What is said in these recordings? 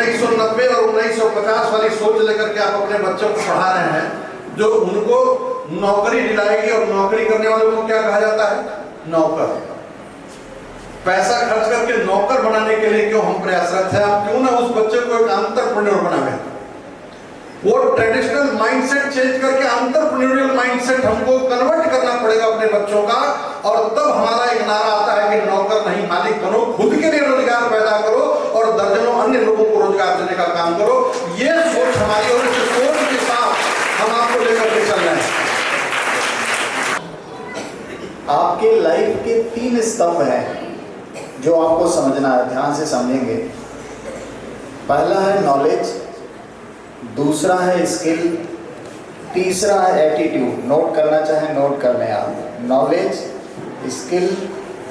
1990 और 1950 वाली सोच लेकर के आप अपने बच्चों को पढ़ा रहे हैं, जो उनको नौकरी दिलाएगी। और नौकरी करने वालों को क्या कहा जाता है? नौकर। पैसा खर्च करके नौकर बनाने के लिए क्यों हम प्रयासरत हैं? आप क्यों ना उस बच्चे को एक एंटरप्रेन्योर बनावे। वो ट्रेडिशनल माइंडसेट चेंज करके एंटरप्रेन्योरियल माइंडसेट हमको कन्वर्ट करना पड़ेगा अपने बच्चों का। और तब हमारा एक नारा आता है कि नौकर नहीं मालिक बनो, खुद के लिए रोजगार पैदा करो और दर्जनों अन्य लोगों को रोजगार देने का काम करो। ये सोच हमारी, और इस सोच के साथ हम आपको लेकर के चल रहे हैं। आपके लाइफ के 3 स्तंभ हैं जो आपको समझना है, ध्यान से समझेंगे। पहला है नॉलेज, दूसरा है स्किल, तीसरा है एटीट्यूड। नोट करना चाहे नोट कर लें आप। नॉलेज, स्किल,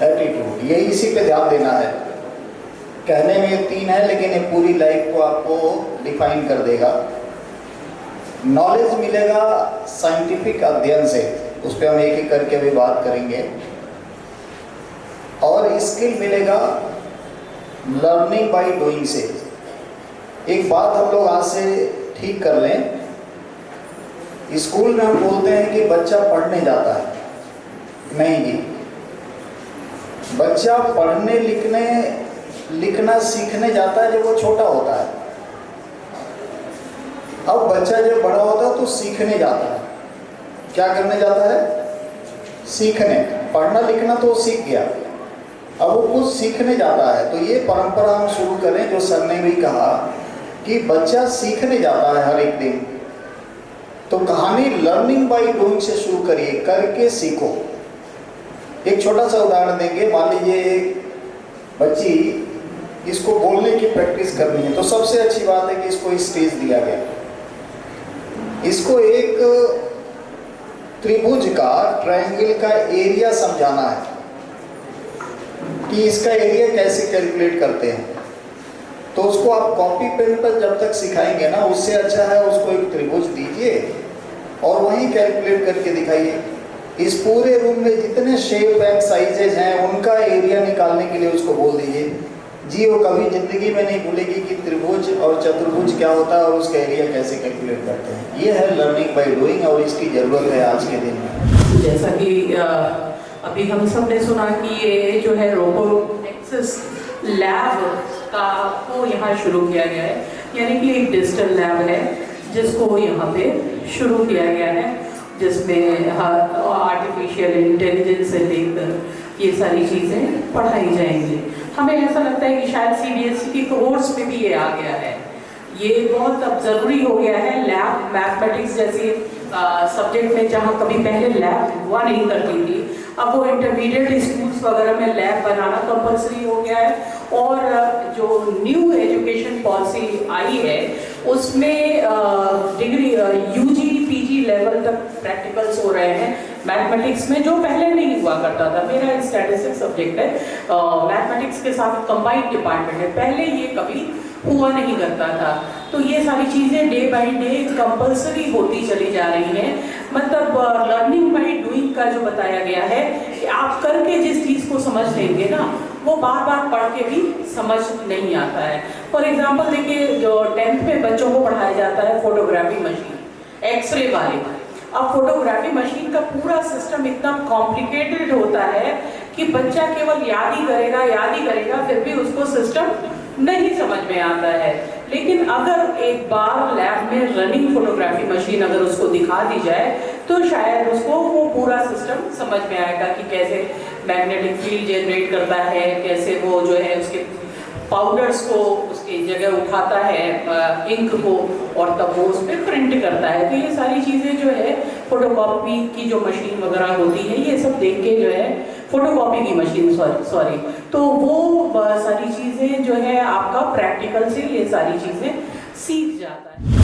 एटीट्यूड, ये इसी पे ध्यान देना है। कहने में ये 3 है, लेकिन ये पूरी लाइफ को आपको डिफाइन कर देगा। नॉलेज मिलेगा साइंटिफिक अध्ययन से, उस पर हम एक एक करके अभी बात करेंगे। और स्किल मिलेगा लर्निंग बाय डूइंग से। एक बात हम लोग आज से ठीक कर लें, स्कूल में हम बोलते हैं कि बच्चा पढ़ने जाता है, नहीं जी। बच्चा पढ़ने लिखना सीखने जाता है जब वो छोटा होता है। अब बच्चा जब बड़ा होता है तो सीखने जाता है। क्या करने जाता है? सीखने। पढ़ना लिखना तो सीख गया, अब वो कुछ सीखने जाता है। तो ये परंपरा हम शुरू करें, जो सर ने भी कहा कि बच्चा सीखने जाता है हर एक दिन। तो कहानी लर्निंग बाय डूइंग से शुरू करिए, करके सीखो। एक छोटा सा उदाहरण देंगे। मान लीजिए एक बच्ची, इसको बोलने की प्रैक्टिस करनी है, तो सबसे अच्छी बात है कि इसको स्टेज दिया गया, इसको एक त्रिभुज का, ट्रायंगल का एरिया समझाना है कि इसका एरिया कैसे कैलकुलेट करते हैं। तो उसको आप कॉपी पेन पर जब तक सिखाएंगे ना, उससे अच्छा है उसको एक त्रिभुज दीजिए और वहीं कैलकुलेट करके दिखाइए। इस पूरे रूम में जितने शेप एंड साइजेज हैं, उनका एरिया निकालने के लिए उसको बोल दीजिए जी। वो कभी जिंदगी में नहीं भूलेगी कि त्रिभुज और चतुर्भुज क्या होता है और उसका एरिया कैसे कैलकुलेट करते हैं। ये है लर्निंग बाय डूइंग, और इसकी ज़रूरत है आज के दिन में। जैसा कि अभी हम सब ने सुना कि ये जो है रोबोनेक्सिस लैब का को यहाँ शुरू किया गया है, यानी कि एक डिजिटल लैब है जिसको यहाँ पे शुरू किया गया है, जिसमें आर्टिफिशियल इंटेलिजेंस से लेकर ये सारी चीज़ें पढ़ाई जाएंगी। हमें ऐसा लगता है कि शायद CBSE की कोर्स में भी ये आ गया है। ये बहुत अब ज़रूरी हो गया है। लैब मैथमेटिक्स जैसी सब्जेक्ट में जहाँ कभी पहले लैब हुआ नहीं करती थी, अब वो इंटरमीडिएट स्कूल्स वगैरह में लैब बनाना कंपलसरी हो गया है। और जो न्यू एजुकेशन पॉलिसी आई है उसमें डिग्री UG PG लेवल तक प्रैक्टिकल्स हो रहे हैं मैथमेटिक्स में, जो पहले नहीं हुआ करता था। मेरा स्टैटिस्टिक्स सब्जेक्ट है, मैथमेटिक्स के साथ कंबाइंड डिपार्टमेंट है, पहले ये कभी हुआ नहीं करता था। तो ये सारी चीज़ें डे बाय डे कंपलसरी होती चली जा रही हैं। मतलब लर्निंग बाय डूइंग का जो बताया गया है कि आप करके जिस चीज़ को समझ लेंगे ना, वो बार बार पढ़ के भी समझ नहीं आता है। फॉर एग्जांपल देखिए, जो 10th में बच्चों को पढ़ाया जाता है फोटोग्राफी मशीन, एक्सरे वाले। अब फोटोग्राफी मशीन का पूरा सिस्टम इतना कॉम्प्लिकेटेड होता है कि बच्चा केवल याद ही करेगा, फिर भी उसको सिस्टम नहीं समझ में आता है। लेकिन अगर एक बार लैब में रनिंग फोटोग्राफी मशीन अगर उसको दिखा दी जाए तो शायद उसको वो पूरा सिस्टम समझ में आएगा कि कैसे मैग्नेटिक फील्ड जनरेट करता है, कैसे वो जो है उसके पाउडर्स को उसकी जगह उठाता है, इंक को, और तब वो उस पर प्रिंट करता है। तो ये सारी चीज़ें जो है फोटोकॉपी की जो मशीन वगैरह होती है, ये सब देख के जो है फोटोकॉपी की मशीन सॉरी तो वो सारी चीज़ें जो है आपका प्रैक्टिकल से ये सारी चीज़ें सीख जाता है।